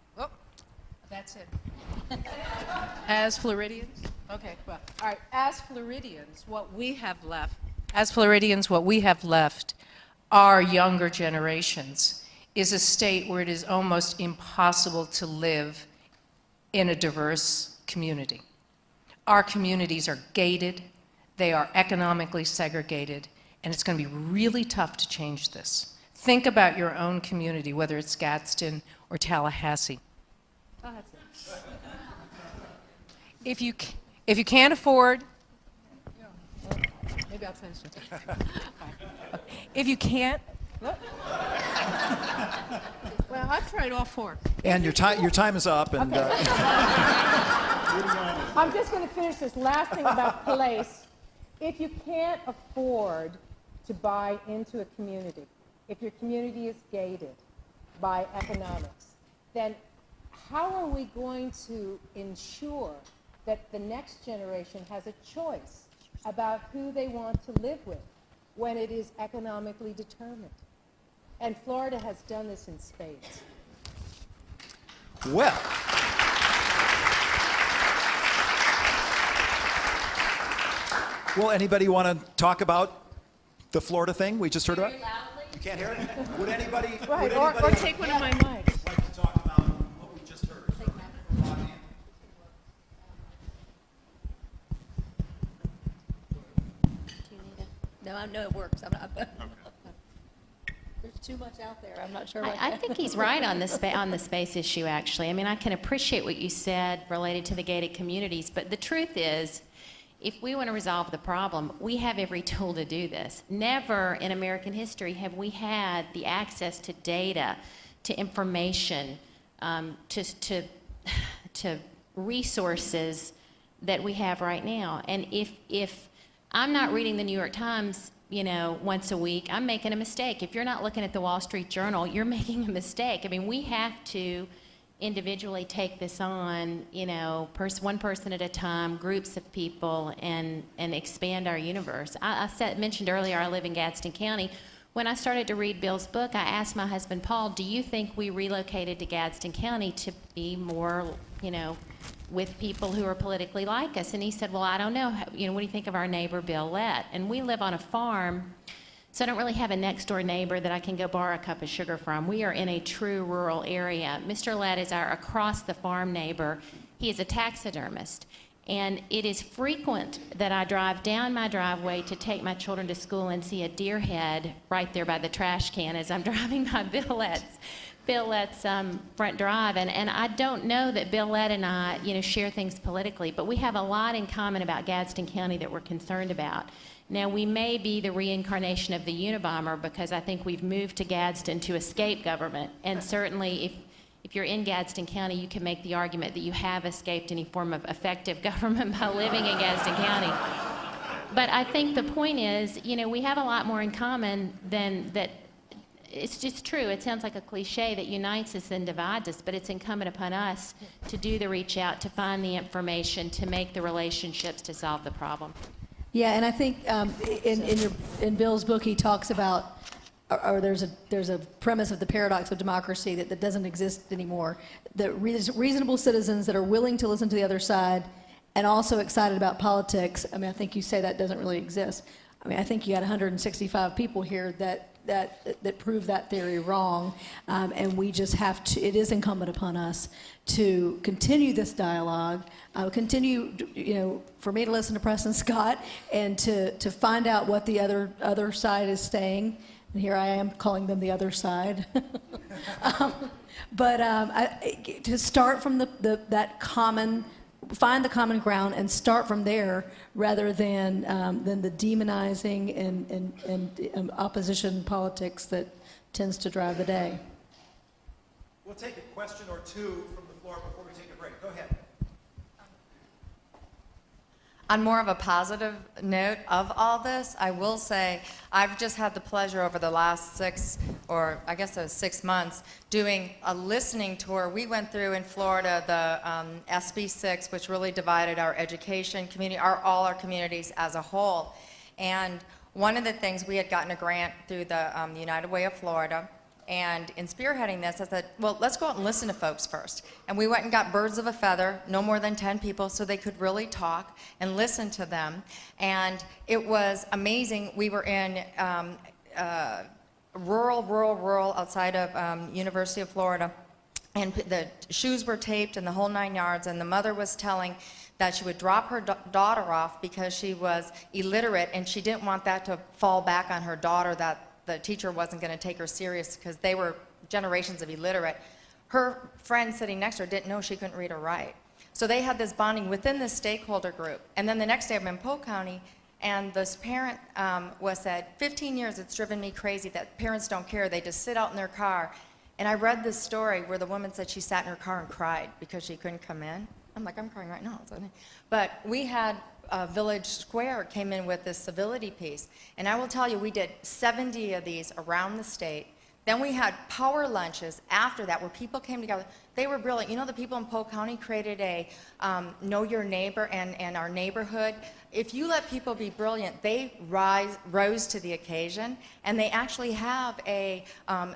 that's it. As Floridians? Okay, well, all right, as Floridians, what we have left, our younger generations, is a state where it is almost impossible to live in a diverse community. Our communities are gated, they are economically segregated, and it's going to be really tough to change this. Think about your own community, whether it's Gadsden or Tallahassee. Oh, that's it. If you can't afford, maybe I'll finish it. If you can't, well, I've tried all four. And your time is up. And I'm just going to finish this last thing about place. If you can't afford to buy into a community, if your community is gated by economics, then how are we going to ensure that the next generation has a choice about who they want to live with when it is economically determined? And Florida has done this in spades. Well, anybody want to talk about the Florida thing we just heard about? You can't hear it? Would anybody? Right, would or anybody take one of my mics. like to talk about what we just heard? No, I know it works. I'm not. There's too much out there. I'm not sure. I think he's right on the space issue, actually. I mean, I can appreciate what you said related to the gated communities, but the truth is, if we want to resolve the problem, we have every tool to do this. Never in American history have we had the access to data, to information, to resources that we have right now. And if I'm not reading the New York Times, once a week, I'm making a mistake. If you're not looking at the Wall Street Journal, you're making a mistake. I mean, we have to individually take this on, one person at a time, groups of people, and expand our universe. I mentioned earlier I live in Gadsden County. When I started to read Bill's book, I asked my husband, Paul, do you think we relocated to Gadsden County to be more, with people who are politically like us? And he said, well, I don't know. What do you think of our neighbor, Bill Lett? And we live on a farm, so I don't really have a next-door neighbor that I can go borrow a cup of sugar from. We are in a true rural area. Mr. Lett is our across-the-farm neighbor. He is a taxidermist. And it is frequent that I drive down my driveway to take my children to school and see a deer head right there by the trash can as I'm driving by Bill Lett's front drive. And I don't know that Bill Lett and I, share things politically, but we have a lot in common about Gadsden County that we're concerned about. Now, we may be the reincarnation of the Unabomber because I think we've moved to Gadsden to escape government. And certainly, if you're in Gadsden County, you can make the argument that you have escaped any form of effective government by living in Gadsden County. But I think the point is, we have a lot more in common than that. It's just true. It sounds like a cliche that unites us and divides us, but it's incumbent upon us to do the reach out, to find the information, to make the relationships to solve the problem. Yeah, and I think in Bill's book he talks about, or there's a premise of the paradox of democracy that doesn't exist anymore. The reasonable citizens that are willing to listen to the other side and also excited about politics. I mean, I think you say that doesn't really exist. I mean, I think you got 165 people here that that prove that theory wrong. And we just have to, it is incumbent upon us to continue this dialogue, continue, for me to listen to Preston Scott and to find out what the other side is saying. And here I am calling them the other side. To start from that common, find the common ground and start from there rather than the demonizing and opposition politics that tends to drive the day. We'll take a question or two from the floor before we take a break. Go ahead. On more of a positive note of all this, I will say I've just had the pleasure over the last 6 months doing a listening tour. We went through in Florida the SB 6, which really divided our education community, all our communities as a whole. And one of the things, we had gotten a grant through the United Way of Florida. And in spearheading this, I said, well, let's go out and listen to folks first. And we went and got birds of a feather, no more than 10 people, so they could really talk and listen to them. And it was amazing. We were in rural outside of University of Florida. And the shoes were taped and the whole 9 yards. And the mother was telling that she would drop her daughter off because she was illiterate, and she didn't want that to fall back on her daughter, that the teacher wasn't going to take her serious because they were generations of illiterate. Her friend sitting next to her didn't know she couldn't read or write. So they had this bonding within this stakeholder group. And then the next day I'm in Polk County, and this parent said, 15 years it's driven me crazy that parents don't care. They just sit out in their car. And I read this story where the woman said she sat in her car and cried because she couldn't come in. I'm like, I'm crying right now. But we had Village Square came in with this civility piece. And I will tell you, we did 70 of these around the state. Then we had power lunches after that where people came together. They were brilliant. You know, the people in Polk County created a Know Your Neighbor and our neighborhood. If you let people be brilliant, they rose to the occasion. And they actually have a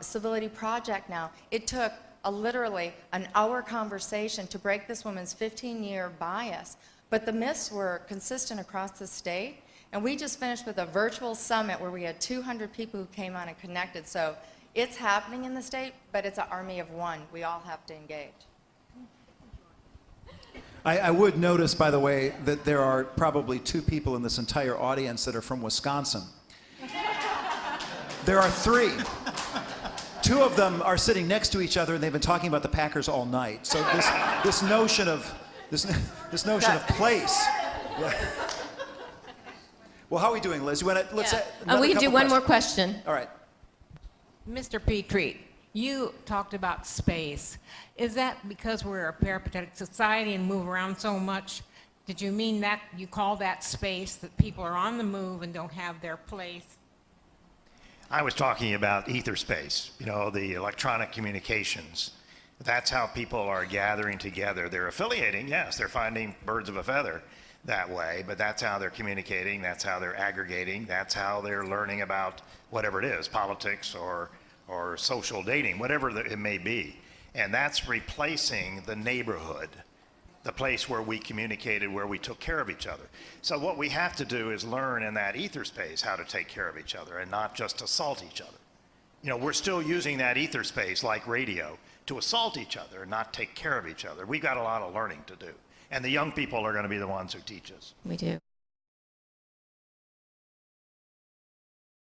civility project now. It took literally an hour conversation to break this woman's 15-year bias. But the myths were consistent across the state. And we just finished with a virtual summit where we had 200 people who came on and connected. So it's happening in the state, but it's an army of one. We all have to engage. I would notice, by the way, that there are probably 2 people in this entire audience that are from Wisconsin. There are 3. 2 of them are sitting next to each other, and they've been talking about the Packers all night. So this notion of place. Yeah. Well, how are we doing, Liz? You want to we can do one more question. All right. Mr. Petrie, you talked about space. Is that because we're a peripatetic society and move around so much? Did you mean that you call that space, that people are on the move and don't have their place? I was talking about ether space, the electronic communications. That's how people are gathering together. They're affiliating, yes, they're finding birds of a feather that way, but that's how they're communicating, that's how they're aggregating, that's how they're learning about whatever it is, politics or social dating, whatever it may be. And that's replacing the neighborhood, the place where we communicated, where we took care of each other. So what we have to do is learn in that ether space how to take care of each other and not just assault each other. We're still using that ether space like radio to assault each other and not take care of each other. We've got a lot of learning to do. And the young people are going to be the ones who teach us. We do.